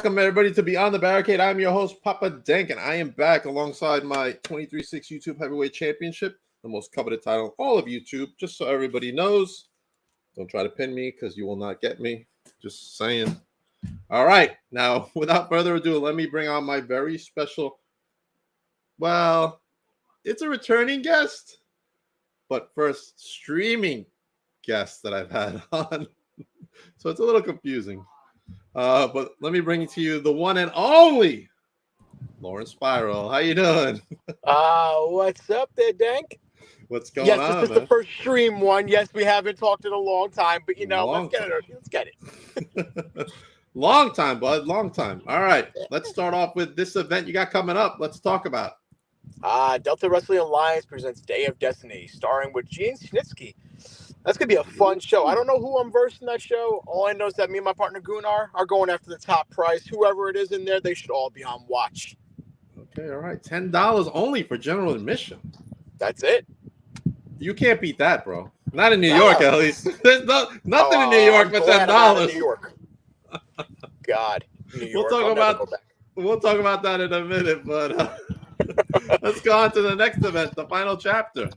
Welcome, everybody, to Beyond the Barricade. I'm your host, Papa Dank, and I am back alongside my 23-6 YouTube Heavyweight Championship, the most coveted title in all of YouTube, just so everybody knows. Don't try to pin me because you will not get me. Just saying. All right. Now, without further ado, let me bring on my very special, well, it's a returning guest, but first streaming guest that I've had on. So it's a little confusing. But let me bring to you the one and only Lauren Spiral. How you doing? What's up there, Dank? What's going on, Yes, this is the first stream one. Yes, we haven't talked in a long time, but let's get it. Long time, bud. Long time. All right. Let's start off with this event you got coming up. Let's talk about it. Delta Wrestling Alliance presents Day of Destiny, starring with Gene Snitsky. That's going to be a fun show. I don't know who I'm versed in that show. All I know is that me and my partner Gunnar are going after the top prize. Whoever it is in there, they should all be on watch. Okay, all right. $10 only for general admission. That's it. You can't beat that, bro. Not in New York, at least. There's nothing in New York for $10. New York. God. New York. We'll talk about that in a minute, but let's go on to the next event, the final chapter.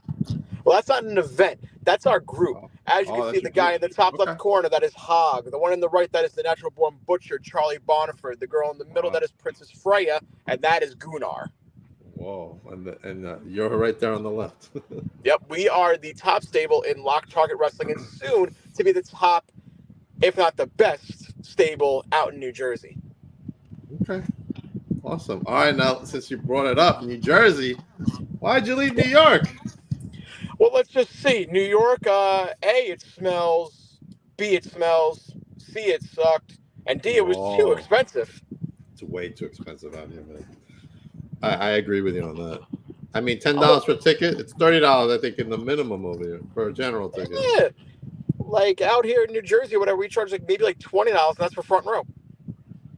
Well, that's not an event. That's our group. As you can see, the guy in the top left corner, that is Hog. The one in the right, that is the natural born butcher, Charlie Boniford. The girl in the middle, that is Princess Freya, and that is Gunnar. Whoa, and you're right there on the left. Yep, we are the top stable in Lock Target Wrestling, and soon to be the top, if not the best, stable out in New Jersey. Okay, awesome. All right, now, since you brought it up, New Jersey, why'd you leave New York? Well, let's just see. New York, A, it smells. B, it smells. C, it sucked. And D, it was too expensive. It's way too expensive out here, man. I agree with you on that. I mean, $10 for a ticket. It's $30, I think, in the minimum over here for a general ticket. Yeah. Like out here in New Jersey, whatever, we charge maybe $20, and that's for front row.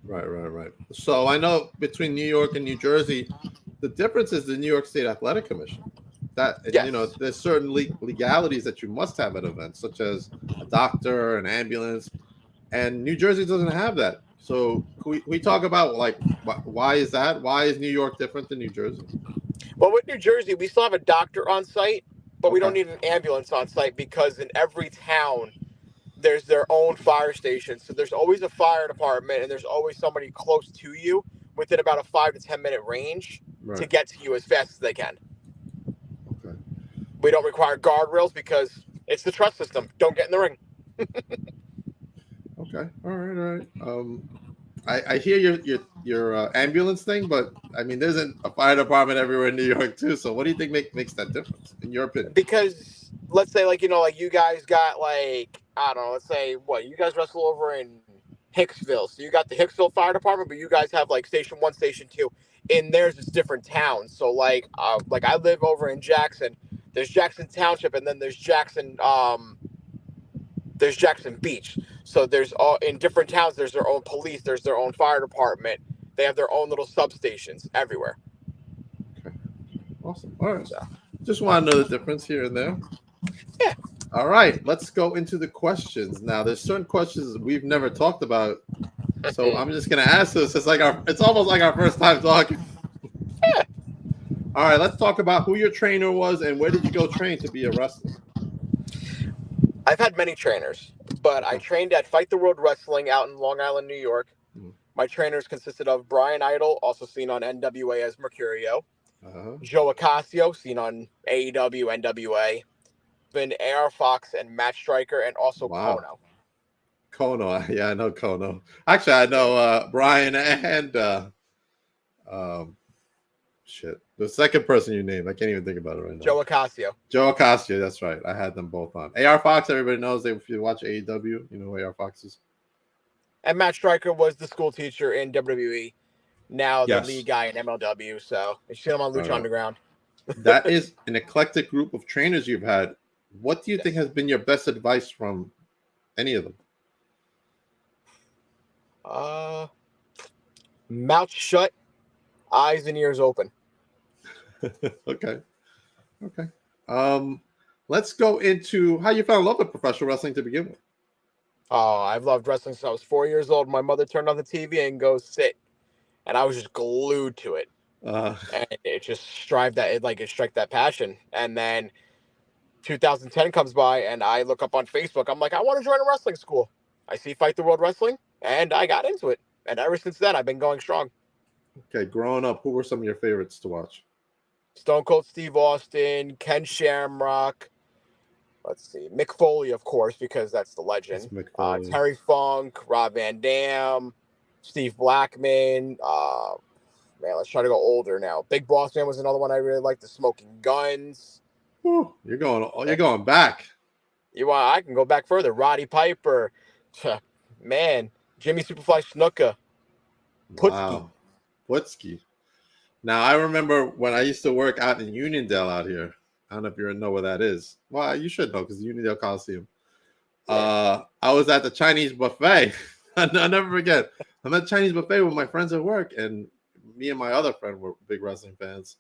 Right. So I know between New York and New Jersey, the difference is the New York State Athletic Commission. There's certain legalities that you must have at events, such as a doctor, an ambulance, and New Jersey doesn't have that. So we talk about why is that? Why is New York different than New Jersey? Well, with New Jersey, we still have a doctor on site, but we don't need an ambulance on site because in every town there's their own fire station. So there's always a fire department, and there's always somebody close to you within about a 5 to 10 minute range to get to you as fast as they can. We don't require guardrails because it's the trust system. Don't get in the ring. Okay. All right. I hear your ambulance thing, but I mean, there's a fire department everywhere in New York too. So what do you think makes that difference in your opinion? Because let's say you guys got I don't know, let's say you guys wrestle over in Hicksville. So you got the Hicksville Fire Department, but you guys have Station 1, Station 2. In theirs, it's different towns. So I live over in Jackson. There's Jackson Township, and then there's Jackson Beach. So there's in different towns, there's their own police, there's their own fire department. They have their own little substations everywhere. Okay. Awesome. All right. Just want to know the difference here and there. Yeah. All right. Let's go into the questions. Now, there's certain questions we've never talked about. So I'm just going to ask this. It's almost like our first time talking. Yeah. All right, let's talk about who your trainer was and where did you go train to be a wrestler? I've had many trainers, but I trained at Fight the World Wrestling out in Long Island, New York. My trainers consisted of Brian Idol, also seen on NWA as Mercurio, Joe Acasio, seen on AEW, NWA, then AR Fox and Matt Striker, and also Kono. Kono, yeah, I know Kono. Actually, I know Brian and the second person you named. I can't even think about it right now. Joe Acasio, that's right. I had them both on. AR Fox, everybody knows. If you watch AEW, you know who AR Fox is. And Matt Striker was the school teacher in WWE. Now the lead guy in MLW. So you see him on Lucha Underground. That is an eclectic group of trainers you've had. What do you think has been your best advice from any of them? Mouth shut, eyes and ears open. Okay. Let's go into how you fell in love with professional wrestling to begin with. Oh, I've loved wrestling since I was 4 years old. My mother turned on the TV and goes sit, and I was just glued to it, Uh, and it just it struck that passion. And then 2010 comes by, and I look up on Facebook. I'm like, I want to join a wrestling school. I see Fight the World Wrestling, and I got into it. And ever since then, I've been going strong. okay, growing up, who were some of your favorites to watch? Stone Cold Steve Austin, Ken Shamrock. Let's see, Mick Foley, of course, because that's the It's legend. Mick Foley. Terry Funk, Rob Van Dam, Steve Blackman. Man, let's try to go older now. Big Boss Man was another one I really liked. The Smoking Guns. Whew, you're going back. You want? I can go back further. Roddy Piper. Man, Jimmy Superfly Snuka. Putski. Wow. Whatski. Now I remember when I used to work out in Uniondale out here. I don't know if you know where that is. Well, you should know because the Uniondale Coliseum. Yeah. I was at the Chinese buffet. I'll never forget. I'm at the Chinese buffet with my friends at work, and me and my other friend were big wrestling fans.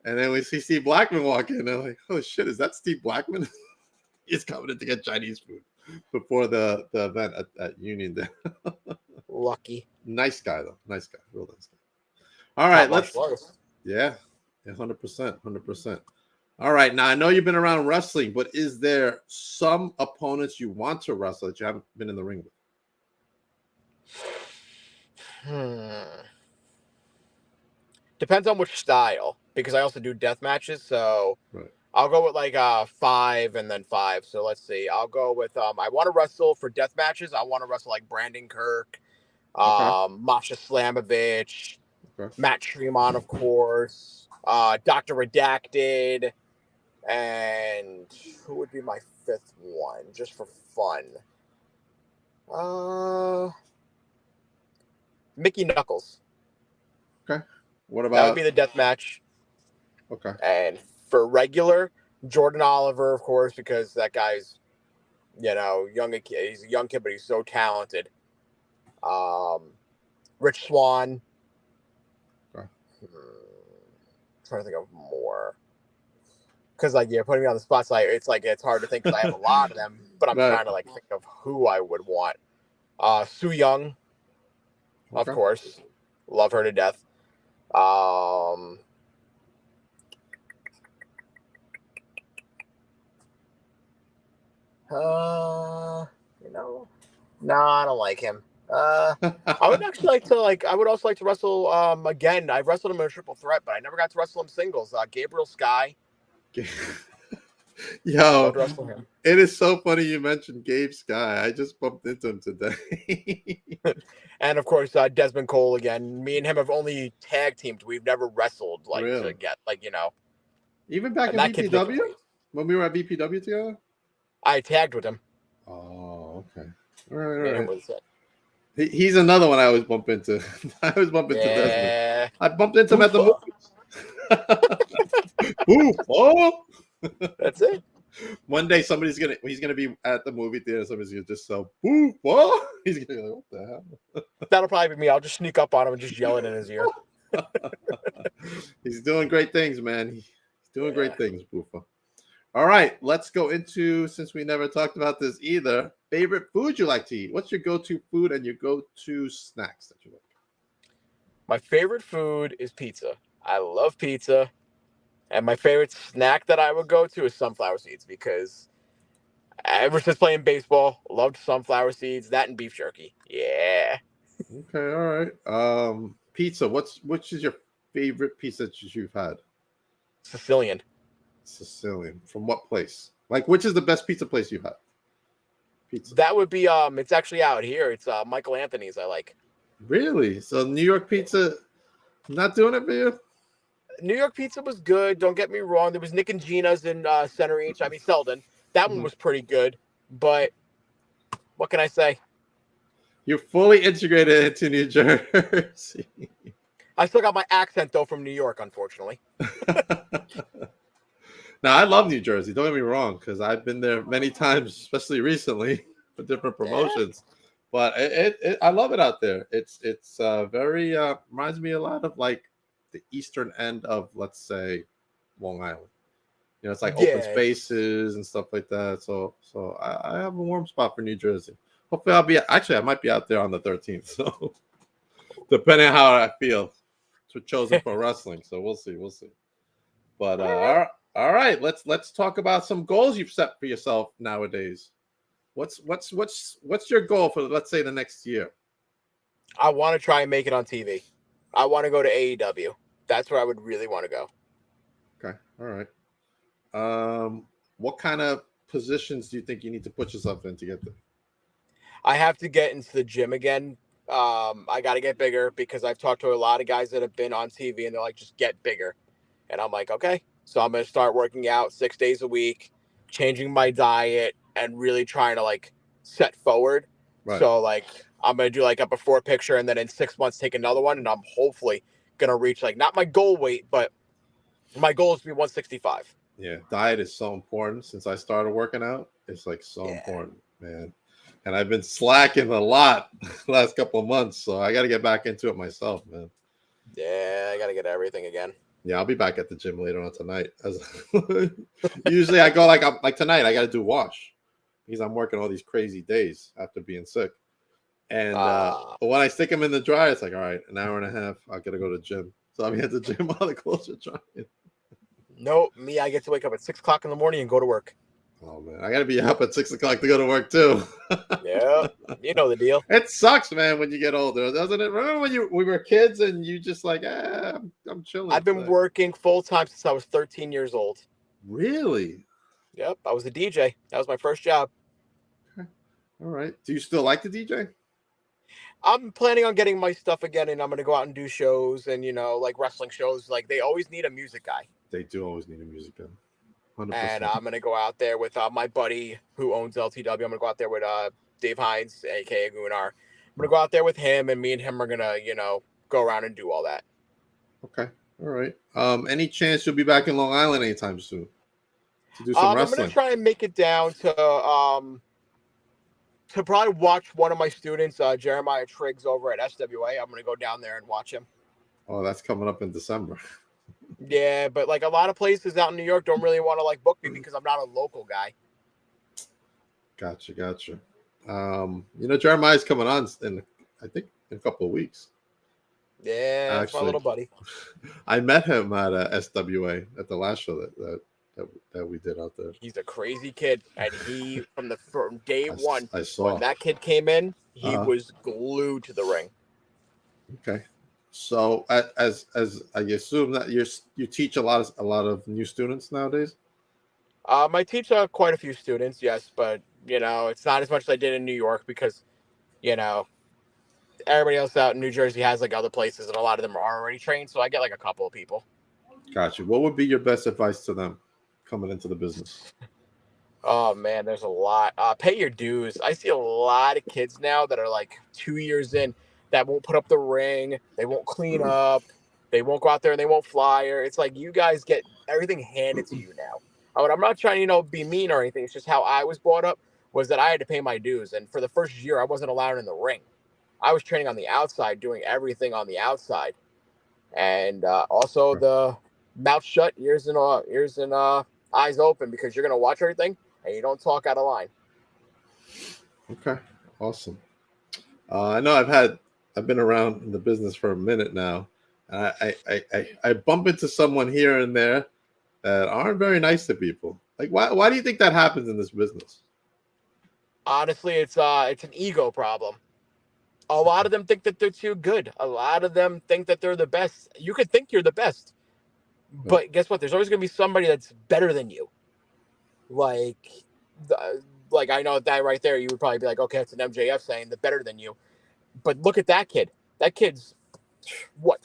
And then we see Steve Blackman walk in. And I'm like, oh shit, is that Steve Blackman? He's coming in to get Chinese food before the event at Uniondale. Lucky. Nice guy though. Nice guy. Real nice guy. All right, let's. Artist. Yeah, 100%, 100%. All right, now I know you've been around wrestling, but is there some opponents you want to wrestle that you haven't been in the ring with? Depends on which style, because I also do death matches. So Right. I'll go with like 5 and then 5. So let's see. I'll go with I want to wrestle for death matches. I want to wrestle like Brandon Kirk, Masha Slamovich, Matt Tremont, of course, Dr. Redacted, and who would be my 5th one, just for fun? Mickey Knuckles. Okay. What about? That would be the death match. Okay. And for regular, Jordan Oliver, of course, because that guy's, young. He's a young kid, but he's so talented. Rich Swann. Okay. Trying to think of more. Because putting me on the spot, so it's hard to think because I have a lot of them, but I'm trying to think of who I would want. Su Young, of course, love her to death. No, I don't like him. I would actually I would also like to wrestle, again, I've wrestled him in a triple threat, but I never got to wrestle him singles. Gabriel Sky. Yo, wrestle him. It is so funny you mentioned Gabe Sky. I just bumped into him today. And of course, Desmond Cole again. Me and him have only tag teamed. We've never wrestled Really? to get Even back in BPW? When we were at BPW together? I tagged with him. Oh, okay. All right. He's another one I always bump into. I always bump into Desmond. I bumped into him at the movies. Oh! That's it. One day he's gonna be at the movie theater. Somebody's gonna just sell boo. Oh! He's gonna be like, what the hell? That'll probably be me. I'll just sneak up on him and just yell it in his ear. He's doing great things, man. He's doing great things, Boofa. All right, let's go into, since we never talked about this either, favorite food you like to eat. What's your go-to food and your go-to snacks that you like? My favorite food is pizza. I love pizza. And my favorite snack that I would go to is sunflower seeds, because ever since playing baseball, loved sunflower seeds, that and beef jerky. Yeah. Okay, all right. Pizza. Which is your favorite pizza that you've had? Sicilian. From what place? Which is the best pizza place you had? Pizza. That would be it's actually out here. It's Michael Anthony's I like. Really? So New York pizza not doing it for you? New York pizza was good. Don't get me wrong. There was Nick and Gina's in Center H. Selden. That one was pretty good. But what can I say? You're fully integrated into New Jersey. I still got my accent, though, from New York, unfortunately. Now, I love New Jersey. Don't get me wrong, because I've been there many times, especially recently, for different promotions. Yeah. But I love it out there. It's very reminds me a lot of the eastern end of, let's say, Long Island. It's open spaces and stuff like that. So I have a warm spot for New Jersey. Hopefully, I might be out there on the 13th. So, depending on how I feel, for chosen pro wrestling. So we'll see. But all right. Let's talk about some goals you've set for yourself nowadays. What's your goal for, let's say, the next year? I want to try and make it on TV. I want to go to AEW. That's where I would really want to go. Okay. All right. What kind of positions do you think you need to put yourself in to get there? I have to get into the gym again. I got to get bigger because I've talked to a lot of guys that have been on TV and they're like, just get bigger. And I'm like, okay. So I'm going to start working out 6 days a week, changing my diet, and really trying to like set forward. Right. So like I'm going to do like a before picture and then in 6 months take another one. And I'm hopefully going to reach like not my goal weight, but my goal is to be 165. Yeah. Diet is so important. Since I started working out, it's like so important, man. And I've been slacking a lot the last couple of months. So I got to get back into it myself, man. Yeah. I got to get everything again. Yeah, I'll be back at the gym later on tonight. Usually I go like tonight, I got to do wash because I'm working all these crazy days after being sick. And but when I stick them in the dryer, it's like, all right, an hour and a half, I got to go to the gym. So I'll be at the gym while the clothes are drying. No, me, I get to wake up at 6 o'clock in the morning and go to work. Oh, man, I got to be up at 6 o'clock to go to work, too. Yeah, you know the deal. It sucks, man, when you get older, doesn't it? Remember when we were kids and you just like, I'm chilling. I've been working full-time since I was 13 years old. Really? Yep, I was a DJ. That was my first job. Okay. All right. Do you still like the DJ? I'm planning on getting my stuff again, and I'm going to go out and do shows and, like wrestling shows. Like, they always need a music guy. They do always need a music guy. 100%. And I'm going to go out there with my buddy who owns LTW. I'm going to go out there with Dave Hines, a.k.a. Gunnar. I'm going to go out there with him, and me and him are going to, go around and do all that. Okay. All right. Any chance you'll be back in Long Island anytime soon to do some wrestling? I'm going to try and make it down to probably watch one of my students, Jeremiah Triggs, over at SWA. I'm going to go down there and watch him. Oh, that's coming up in December. Yeah, but like a lot of places out in New York don't really want to like book me because I'm not a local guy. Gotcha. Jeremiah's coming on I think in a couple of weeks. Yeah, that's my little buddy. I met him at SWA at the last show that we did out there. He's a crazy kid, and from day one, I saw when that kid came in, he was glued to the ring. Okay. So, as I assume that you teach a lot of new students nowadays. I teach quite a few students, yes, but it's not as much as I did in New York because, everybody else out in New Jersey has like other places, and a lot of them are already trained. So I get like a couple of people. Gotcha. What would be your best advice to them coming into the business? Oh man, there's a lot. Pay your dues. I see a lot of kids now that are like 2 years in that won't put up the ring. They won't clean up. They won't go out there and they won't flyer. It's like you guys get everything handed to you now. I'm not trying to, be mean or anything. It's just how I was brought up was that I had to pay my dues. And for the first year, I wasn't allowed in the ring. I was training on the outside, doing everything on the outside. And also the mouth shut, ears and eyes open because you're going to watch everything and you don't talk out of line. Okay. Awesome. I know I've been around in the business for a minute now. I bump into someone here and there that aren't very nice to people. Like, why do you think that happens in this business? Honestly, it's an ego problem. A lot of them think that they're too good. A lot of them think that they're the best. You could think you're the best, but guess what? There's always going to be somebody that's better than you. Like I know that right there, you would probably be like, okay, it's an MJF saying the better than you. But look at that kid. That kid's,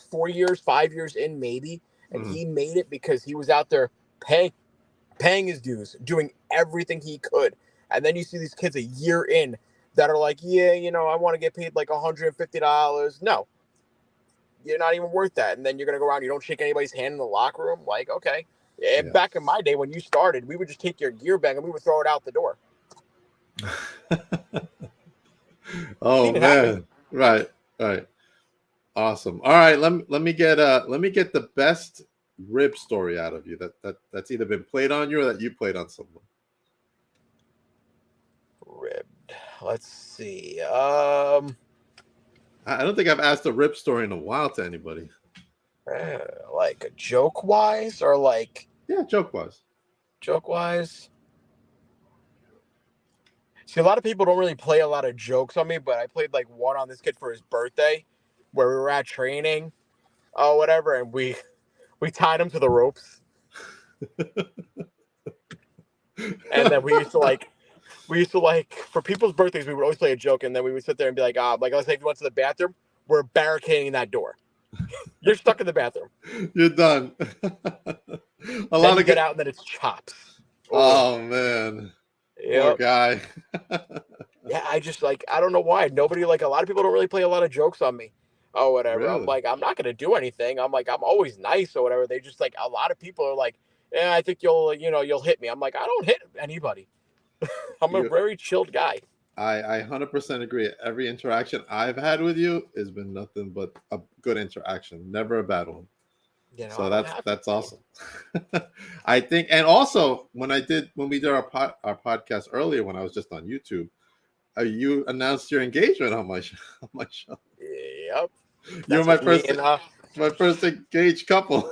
4 years, 5 years in maybe, and he made it because he was out there paying his dues, doing everything he could. And then you see these kids a year in that are like, yeah, I want to get paid like $150. No, you're not even worth that. And then you're going to go around, you don't shake anybody's hand in the locker room. Like, okay. Yeah. Back in my day when you started, we would just take your gear bag and we would throw it out the door. Oh, man. Right. Awesome. All right. Let me get the best rib story out of you that's either been played on you or that you played on someone. Ribbed. Let's see. I don't think I've asked a rip story in a while to anybody. Like a joke wise or like Yeah, joke wise. joke wise. See, a lot of people don't really play a lot of jokes on me, but I played like one on this kid for his birthday, where we were at training, whatever, and we tied him to the ropes, and then we used to like for people's birthdays we would always play a joke, and then we would sit there and be like, let's say if you went to the bathroom, we're barricading that door. You're stuck in the bathroom. You're done. A lot of get out, and then it's chops. Oh man. Yep. Poor guy. Yeah, I just I don't know why. Nobody a lot of people don't really play a lot of jokes on me. Oh, whatever. Really? I'm like, I'm not gonna do anything. I'm like, I'm always nice or whatever. They just a lot of people are like, yeah, I think you'll hit me. I'm like, I don't hit anybody. I'm a very chilled guy. I 100% agree. Every interaction I've had with you has been nothing but a good interaction, never a bad one. So that's awesome. I think, and also when we did our podcast earlier, when I was just on YouTube, you announced your engagement on my show. Yep. You're my first engaged couple.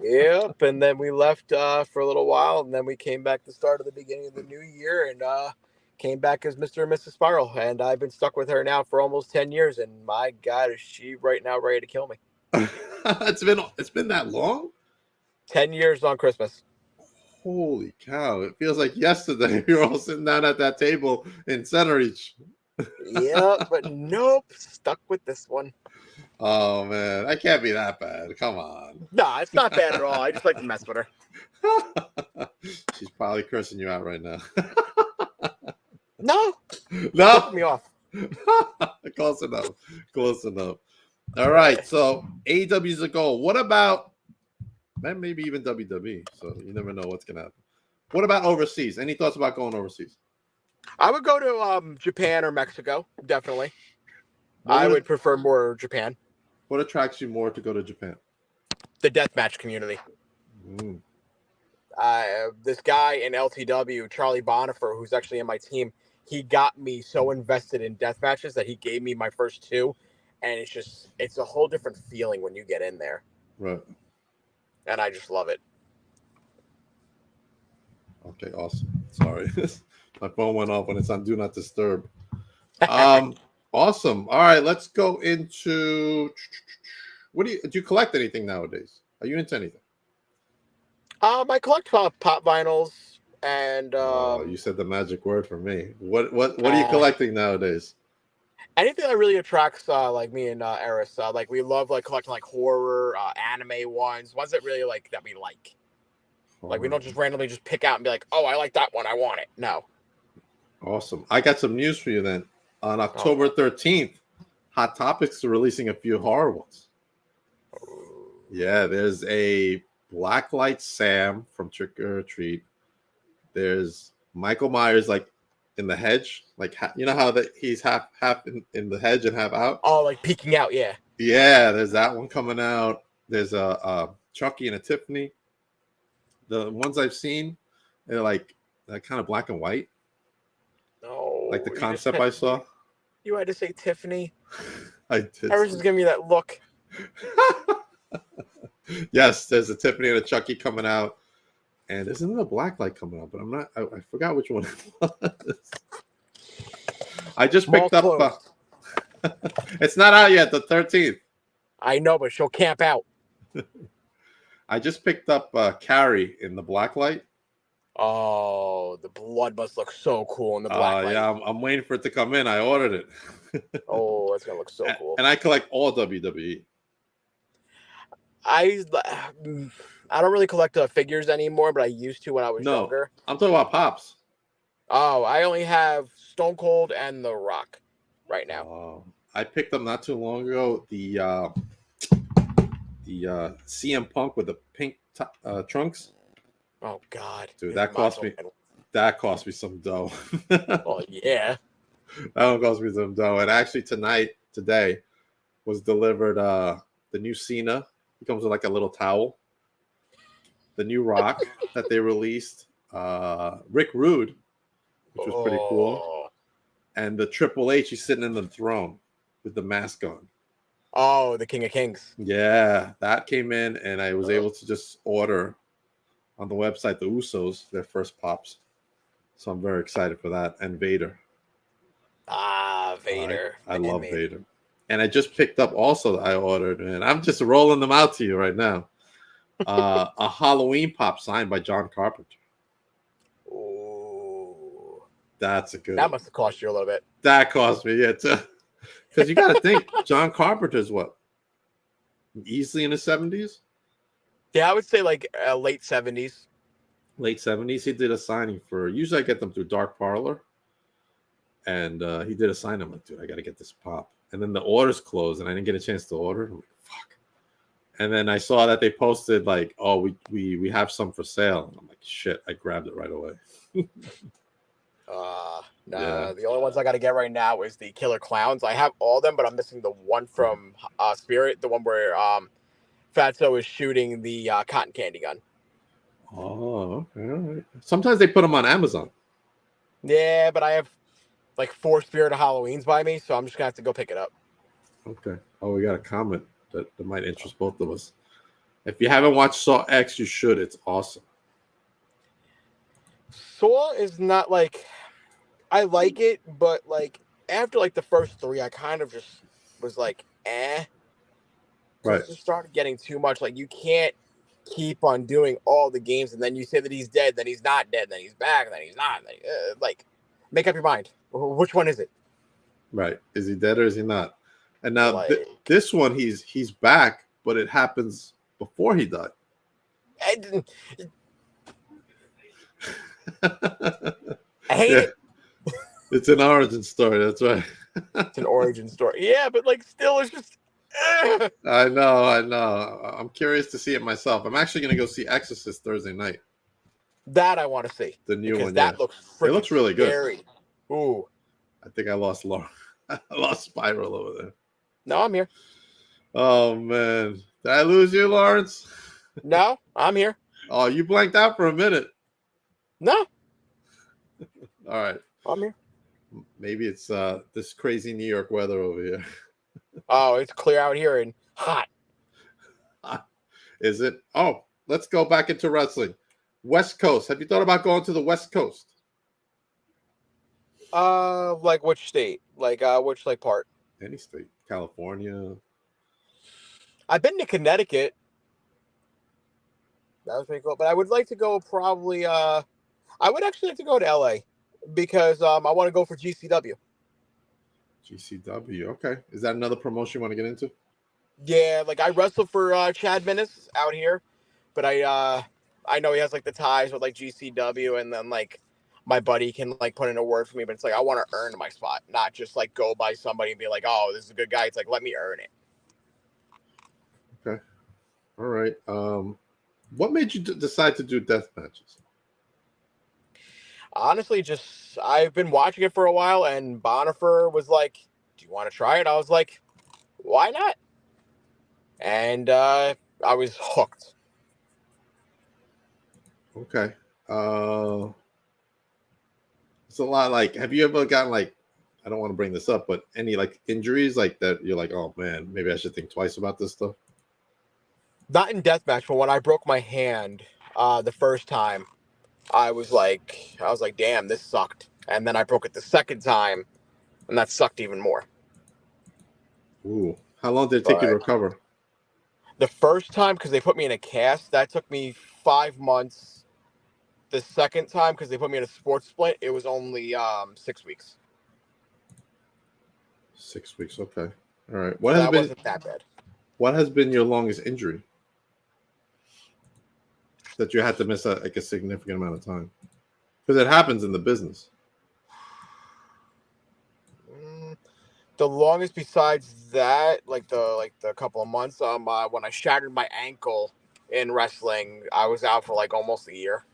Yep. And then we left for a little while, and then we came back the start of the beginning of the new year, and came back as Mr. and Mrs. Spiral, and I've been stuck with her now for almost 10 years, and my God, is she right now ready to kill me? It's been that long? 10 years on Christmas. Holy cow. It feels like yesterday we were all sitting down at that table in Center Reach. Yeah, but nope. Stuck with this one. Oh, man. That can't be that bad. Come on. Nah, it's not bad at all. I just like to mess with her. She's probably cursing you out right now. No. Took me off. Close enough. All right. So AEW's a goal. What about maybe even WWE? So you never know what's going to happen. What about overseas? Any thoughts about going overseas? I would go to Japan or Mexico, definitely. I would prefer more Japan. What attracts you more to go to Japan? The deathmatch community. This guy in LTW, Charlie Bonifer, who's actually in my team, he got me so invested in death matches that he gave me my first two, and it's a whole different feeling when you get in there. Right. And I just love it. Okay, awesome. Sorry. My phone went off when it's on Do Not Disturb. Awesome. All right, let's go into do you collect anything nowadays? Are you into anything? I collect pop vinyls and you said the magic word for me. What are you collecting nowadays? Anything that really attracts like me and Eris. Like we love collecting horror, anime ones that really that we like. Like we don't just randomly just pick out and be like, oh, I like that one, I want it. No. Awesome. I got some news for you then. On October 13th, Hot Topics are releasing a few horror ones. Yeah, there's a Blacklight Sam from Trick or Treat. There's Michael Myers in the hedge, you know how that he's half in the hedge and half out. Oh, peeking out, yeah. Yeah, there's that one coming out. There's a Chucky and a Tiffany. The ones I've seen, they're kind of black and white. No, the concept I saw. You had to say Tiffany. I did. Eris is giving me that look. Yes, there's a Tiffany and a Chucky coming out. And there's another Blacklight coming out, but I forgot which one it was. I just picked up. It's not out yet, the 13th. I know, but she'll camp out. I just picked up Carrie in the Blacklight. Oh, the blood must look so cool in the Blacklight. Yeah, I'm waiting for it to come in. I ordered it. Oh, it's going to look so cool. And I collect all WWE. I don't really collect figures anymore, but I used to when I was younger. I'm talking about Pops. Oh, I only have Stone Cold and The Rock right now. I picked up not too long ago the CM Punk with the pink trunks. Oh God, dude, that cost me some dough. Oh yeah, that one cost me some dough. And actually today was delivered the new Cena. He comes with a little towel. The new Rock that they released, Rick Rude, which was pretty cool. and the Triple H, he's sitting in the throne with the mask on. Oh, the King of Kings. Yeah, that came in, and I was able to just order on the website the Usos, their first pops. So I'm very excited for that. And Vader. Vader. I love Vader. And I just picked up also that I ordered, and I'm just rolling them out to you right now. A Halloween pop signed by John Carpenter. Ooh. That's a good That one. must have cost you a little bit. That cost me, yeah, too. Because you got to think, John Carpenter's what? Easily in his 70s? Yeah, I would say like late 70s. Late 70s. He did a signing for, usually I get them through Dark Parlor. And he did a sign. I'm like, dude, I got to get this pop. And then the orders closed, and I didn't get a chance to order. I'm like, fuck. And then I saw that they posted like, oh, we have some for sale. And I'm like, shit, I grabbed it right away. Yeah. The only ones I got to get right now is the Killer Clowns. I have all of them, but I'm missing the one from Spirit, the one where Fatso is shooting the cotton candy gun. Oh, okay. All right. Sometimes they put them on Amazon. Yeah, but I have like 4 Spirit of Halloweens by me, so I'm just gonna have to go pick it up. Okay. Oh, we got a comment that might interest both of us. If you haven't watched Saw X, you should. It's awesome. Saw is not like, I like it, but like after like the first 3, I kind of just was like, eh. Right. It just started getting too much. Like you can't keep on doing all the games, and then you say that he's dead, then he's not dead, then he's back, then he's not. Like, make up your mind. Which one is it? Right. Is he dead or is he not? And now Like, this one, he's back, but it happens before he died. I hate it. It's an origin story. That's right. It's an origin story. Yeah, but like still, it's just. I know. I'm curious to see it myself. I'm actually going to go see Exorcist Thursday night. That I want to see. The new one. That looks freaking it looks really good. scary. Ooh. I think I lost Laura. I lost Spiral over there. No, I'm here. Oh man, did I lose you, Lawrence? No, I'm here. Oh, you blanked out for a minute. No. All right. I'm here. Maybe it's this crazy New York weather over here. Oh, it's clear out here and hot. Is it? Oh, let's go back into wrestling. West Coast. Have you thought about going to the West Coast? Like which state? Like which like part? Any state. California. I've been to Connecticut. That was pretty cool. But I would like to go probably I would actually like to go to LA because I want to go for GCW. GCW. Okay. Is that another promotion you want to get into? Yeah, like I wrestled for Chad Minnis out here, but I know he has like the ties with like GCW, and then like my buddy can like put in a word for me, but it's like I want to earn my spot, not just like go by somebody and be like, oh, this is a good guy. It's like, let me earn it. Okay. All right. What made you decide to do death matches? Honestly, just I've been watching it for a while, and Bonifer was like, do you want to try it? I was like, why not? And I was hooked. Okay. It's a lot. Like, have you ever gotten like, I don't want to bring this up, but any like injuries like that? You're like, oh man, maybe I should think twice about this stuff. Not in deathmatch, but when I broke my hand the first time, I was like, damn, this sucked. And then I broke it the second time, and that sucked even more. Ooh, how long did it take you to recover? The first time, because they put me in a cast, that took me 5 months. The second time, because they put me in a sports splint, it was only 6 weeks. 6 weeks. Okay. All right. Wasn't that bad. What has been your longest injury that you had to miss a significant amount of time? Because it happens in the business. The longest besides that, like the couple of months, when I shattered my ankle in wrestling, I was out for like almost a year.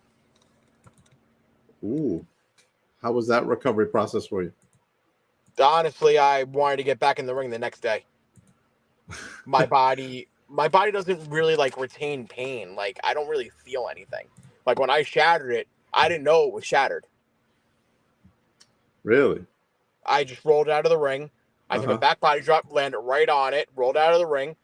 Ooh. How was that recovery process for you? Honestly, I wanted to get back in the ring the next day. My body doesn't really like retain pain. Like I don't really feel anything. Like when I shattered it, I didn't know it was shattered. Really? I just rolled out of the ring. I did a back body drop, landed right on it, rolled out of the ring,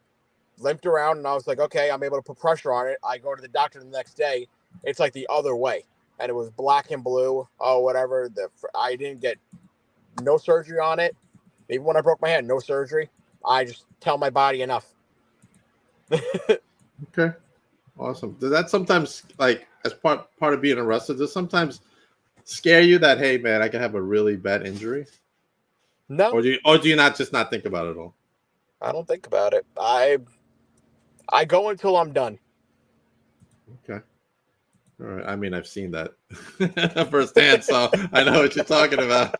limped around, and I was like, okay, I'm able to put pressure on it. I go to the doctor the next day. It's like the other way. And it was black and blue. Oh, whatever. I didn't get no surgery on it. Even when I broke my hand, no surgery. I just tell my body enough. Okay. Awesome. Does that sometimes, like, as part of being a wrestler, does sometimes scare you that, hey, man, I can have a really bad injury? No. Or do you not think about it at all? I don't think about it. I go until I'm done. Okay. All right. I mean, I've seen that firsthand, so I know what you're talking about.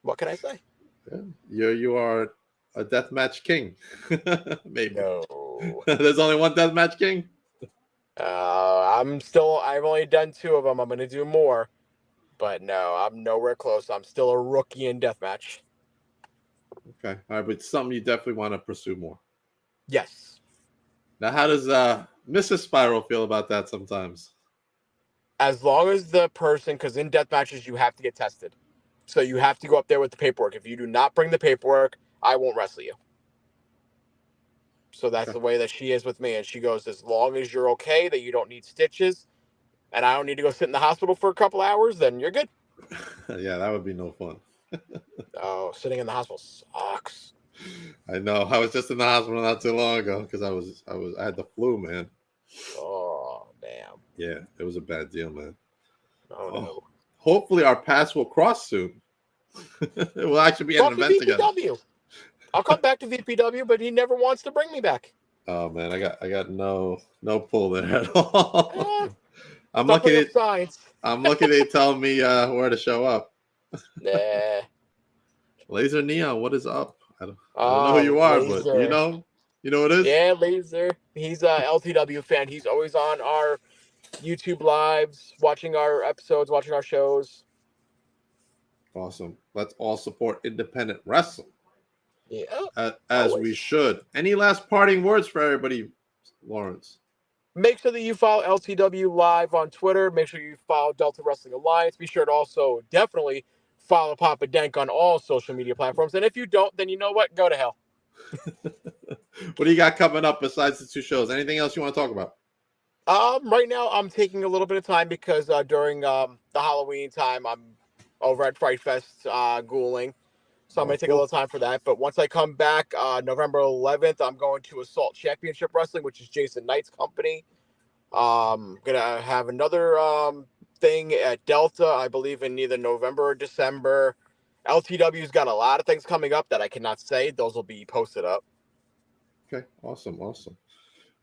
What can I say? Yeah. You are a deathmatch king. Maybe. No. There's only one deathmatch king? I've only done 2 of them. I'm going to do more. But no, I'm nowhere close. I'm still a rookie in deathmatch. Okay. All right. But it's something you definitely want to pursue more. Yes. Now, how does Mrs. Spiral feel about that sometimes? As long as the person, because in death matches, you have to get tested. So you have to go up there with the paperwork. If you do not bring the paperwork, I won't wrestle you. So that's the way that she is with me. And she goes, as long as you're okay, that you don't need stitches, and I don't need to go sit in the hospital for a couple hours, then you're good. Yeah, that would be no fun. Oh, sitting in the hospital sucks. I know. I was just in the hospital not too long ago because I had the flu, man. Oh, damn. Yeah, it was a bad deal, man. Oh, no. Hopefully our paths will cross soon. We'll actually be at an event together. I'll come back to VPW, but he never wants to bring me back. Oh man, I got no pull there at all. I'm lucky they tell me where to show up. Nah. Laser Neon, what is up? I don't know who you are, Laser. but you know what it is? Yeah, Laser. He's a LTW fan. He's always on our YouTube lives, watching our episodes, watching our shows. Awesome. Let's all support independent wrestling. Yeah. As we should. Any last parting words for everybody, Lawrence? Make sure that you follow LTW Live on Twitter. Make sure you follow Delta Wrestling Alliance. Be sure to also definitely follow Papa Dank on all social media platforms. And if you don't, then you know what? Go to hell. What do you got coming up besides the 2 shows? Anything else you want to talk about? Right now, I'm taking a little bit of time because during the Halloween time, I'm over at Fright Fest ghouling. So I'm going to take a little time for that. But once I come back, November 11th, I'm going to Assault Championship Wrestling, which is Jason Knight's company. Going to have another thing at Delta, I believe in either November or December. LTW's got a lot of things coming up that I cannot say. Those will be posted up. Okay, awesome.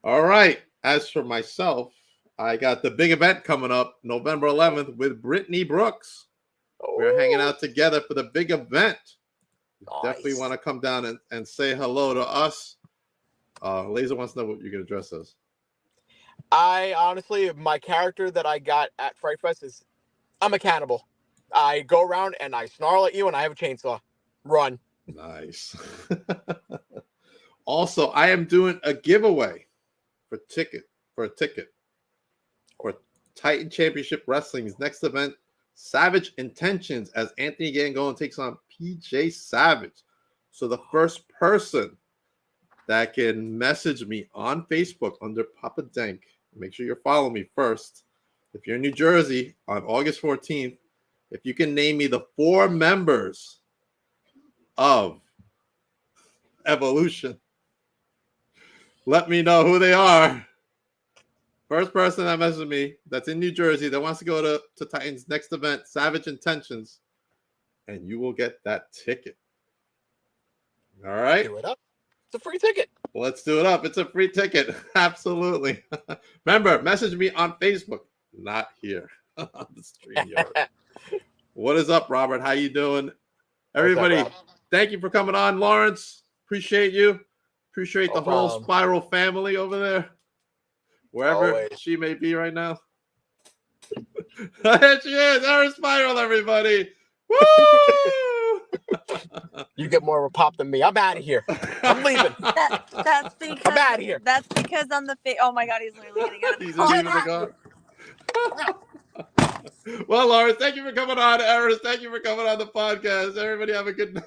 All right. As for myself, I got the big event coming up November 11th with Brittany Brooks. We're hanging out together for the big event. Nice. Definitely want to come down and say hello to us. Laser wants to know what you're going to dress as. I honestly, my character that I got at Fright Fest is I'm a cannibal. I go around and I snarl at you and I have a chainsaw. Run. Nice. Also, I am doing a giveaway for a ticket for Titan Championship Wrestling's next event, Savage Intentions, as Anthony Gangone takes on PJ Savage. So the first person that can message me on Facebook under Papa Dank, make sure you're following me first. If you're in New Jersey on August 14th, if you can name me the 4 members of Evolution, let me know who they are. First person that messages me that's in New Jersey that wants to go to Titan's next event, Savage Intentions, and you will get that ticket. All right? Do it up. It's a free ticket. Let's do it up. It's a free ticket. Absolutely. Remember, message me on Facebook, not here on the StreamYard. What is up, Robert? How you doing? Everybody, thank you for coming on, Lawrence. Appreciate you. Appreciate the whole Spiral family over there. Wherever she may be right now. There she is. Erin Spiral, everybody. Woo! You get more of a pop than me. I'm out of here. I'm leaving. That's because I'm out of here. That's because on the oh my god, he's literally getting out of the He's leaving the car. Well, Lawrence, thank you for coming on. Eris, thank you for coming on the podcast. Everybody have a good night.